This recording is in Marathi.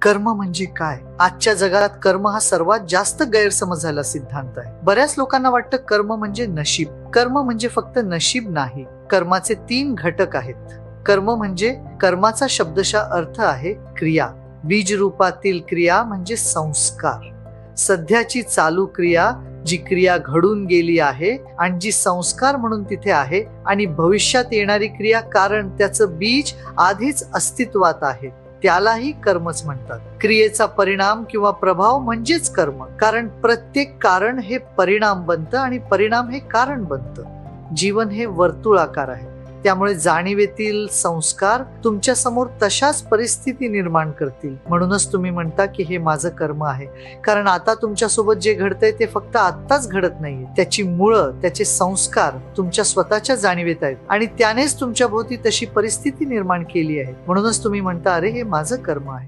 कर्म म्हणजे काय? आजच्या जगात कर्म हा सर्वात जास्त गैरसमज झालेला सिद्धांत आहे. बऱ्याच लोकांना वाटतं कर्म म्हणजे नशीब. कर्म म्हणजे फक्त नशीब नाही. कर्माचे 3 घटक आहेत. कर्म म्हणजे कर्माचा शब्दशः अर्थ आहे क्रिया. बीज रूपातील क्रिया म्हणजे संस्कार. सध्याची चालू क्रिया, जी क्रिया घडून गेली आहे आणि जी संस्कार म्हणून तिथे आहे, आणि भविष्यात येणारी क्रिया कारण त्याचं बीज आधीच अस्तित्वात आहे, त्यालाही कर्मच म्हणतात. क्रियेचा परिणाम किंवा प्रभाव म्हणजेच कर्म, कारण प्रत्येक कारण हे परिणाम बनतं आणि परिणाम हे कारण बनतं. जीवन हे वर्तुळाकार आहे, त्यामुळे जाणीवेतील संस्कार तुमच्या समोर तशाच परिस्थिती निर्माण करतील. म्हणूनच तुम्ही म्हणता की हे माझं कर्म आहे, कारण आता तुमच्यासोबत जे घडतंय ते फक्त आत्ताच घडत नाहीये. त्याची मुळं, त्याचे संस्कार तुमच्या स्वतःच्या जाणीवेत आहेत आणि त्यानेच तुमच्या भोवती तशी परिस्थिती निर्माण केली आहे. म्हणूनच तुम्ही म्हणता, अरे हे माझं कर्म आहे.